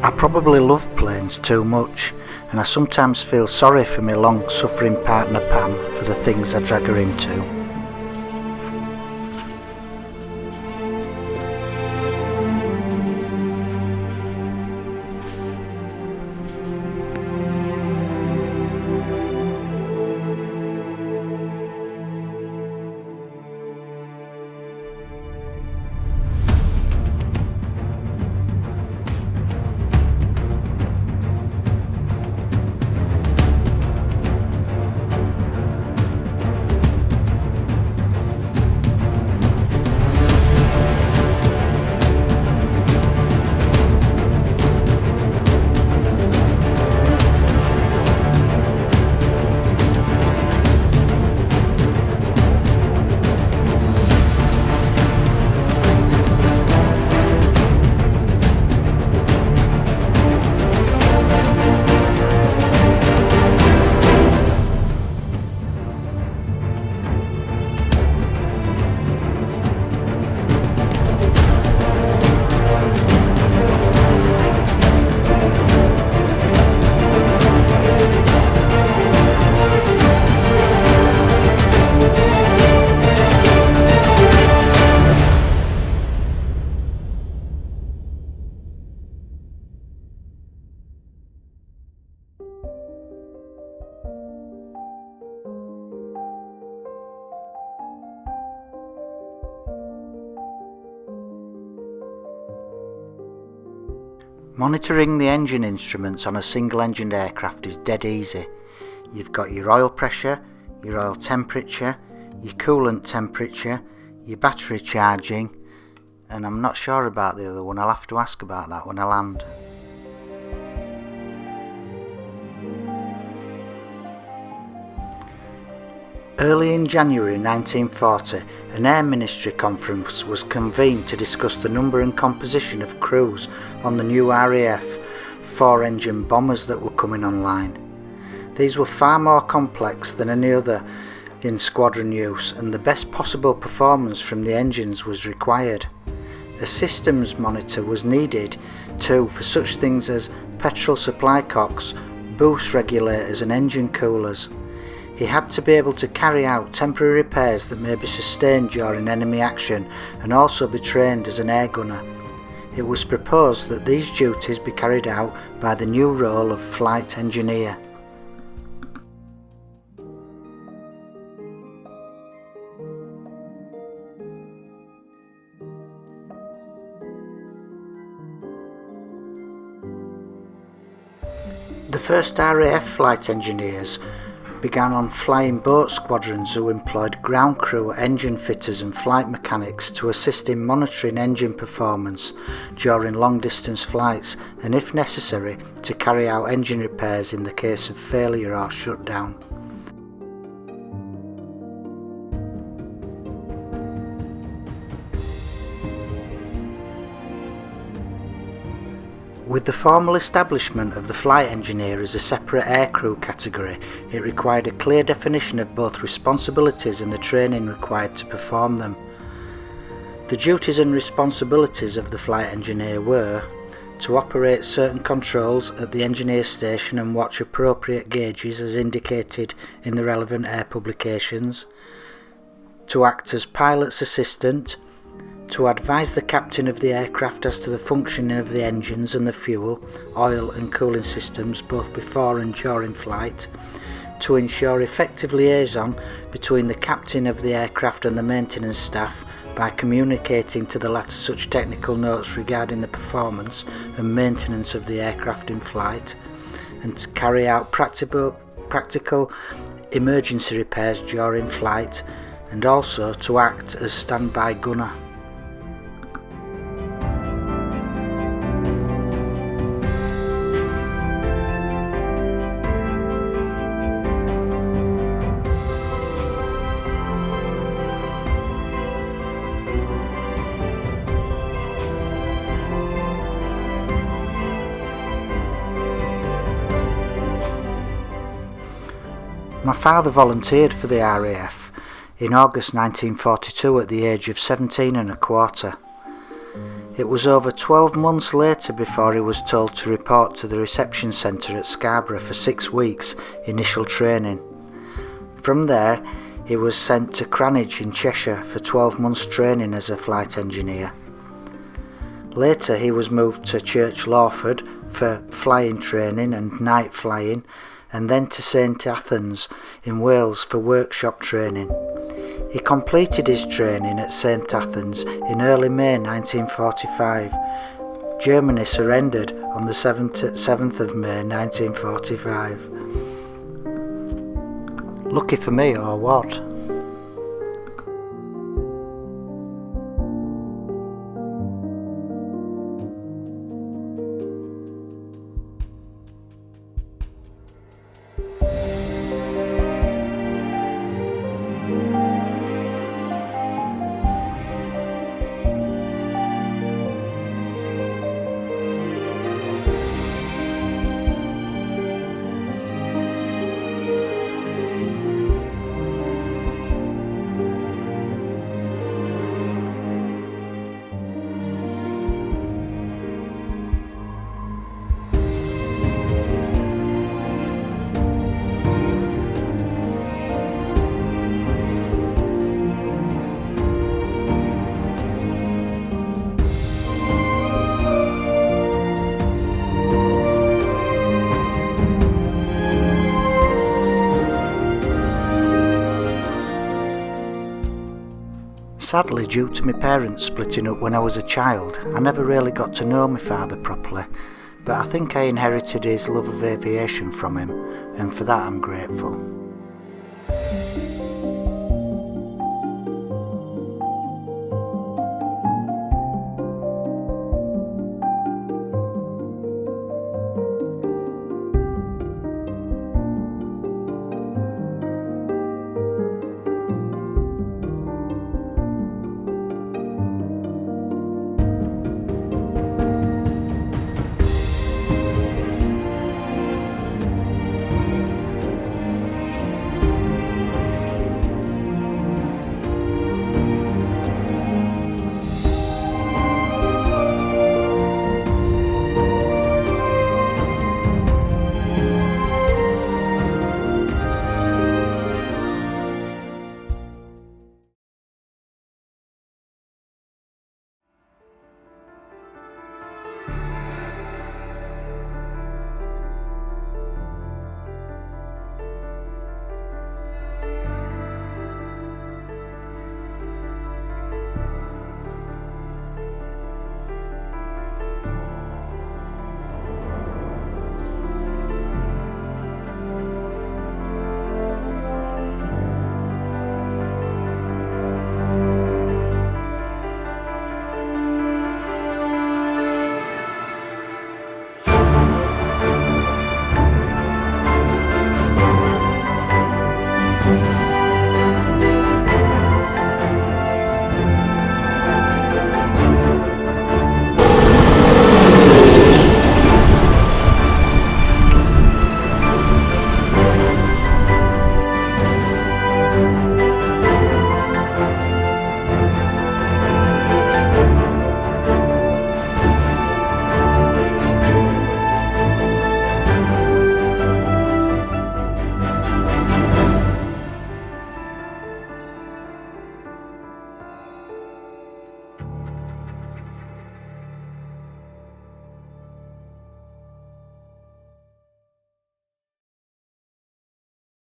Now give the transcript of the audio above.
I probably love planes too much, and I sometimes feel sorry for my long-suffering partner Pam for the things I drag her into. Monitoring the engine instruments on a single-engined aircraft is dead easy. You've got your oil pressure, your oil temperature, your coolant temperature, your battery charging, and I'm not sure about the other one. I'll have to ask about that when I land. Early in January 1940, an Air Ministry conference was convened to discuss the number and composition of crews on the new RAF 4-engine bombers that were coming online. These were far more complex than any other in squadron use, and the best possible performance from the engines was required. A systems monitor was needed too for such things as petrol supply cocks, boost regulators and engine coolers. He had to be able to carry out temporary repairs that may be sustained during enemy action and also be trained as an air gunner. It was proposed that these duties be carried out by the new role of flight engineer. The first RAF flight engineers began on flying boat squadrons who employed ground crew, engine fitters and flight mechanics to assist in monitoring engine performance during long distance flights and, if necessary, to carry out engine repairs in the case of failure or shutdown. With the formal establishment of the flight engineer as a separate aircrew category, it required a clear definition of both responsibilities and the training required to perform them. The duties and responsibilities of the flight engineer were to operate certain controls at the engineer station and watch appropriate gauges as indicated in the relevant air publications, to act as pilot's assistant, to advise the captain of the aircraft as to the functioning of the engines and the fuel, oil and cooling systems both before and during flight, to ensure effective liaison between the captain of the aircraft and the maintenance staff by communicating to the latter such technical notes regarding the performance and maintenance of the aircraft in flight, and to carry out practical emergency repairs during flight, and also to act as standby gunner. My father volunteered for the RAF in August 1942 at the age of 17 and a quarter. It was over 12 months later before he was told to report to the reception centre at Scarborough for 6 weeks initial training. From there, he was sent to Cranage in Cheshire for 12 months training as a flight engineer. Later he was moved to Church Lawford for flying training and night flying, and then to St Athens in Wales for workshop training. He completed his training at St Athens in early May 1945. Germany surrendered on the 7th of May 1945. Lucky for me, or what? Sadly, due to my parents splitting up when I was a child, I never really got to know my father properly, but I think I inherited his love of aviation from him, and for that I'm grateful.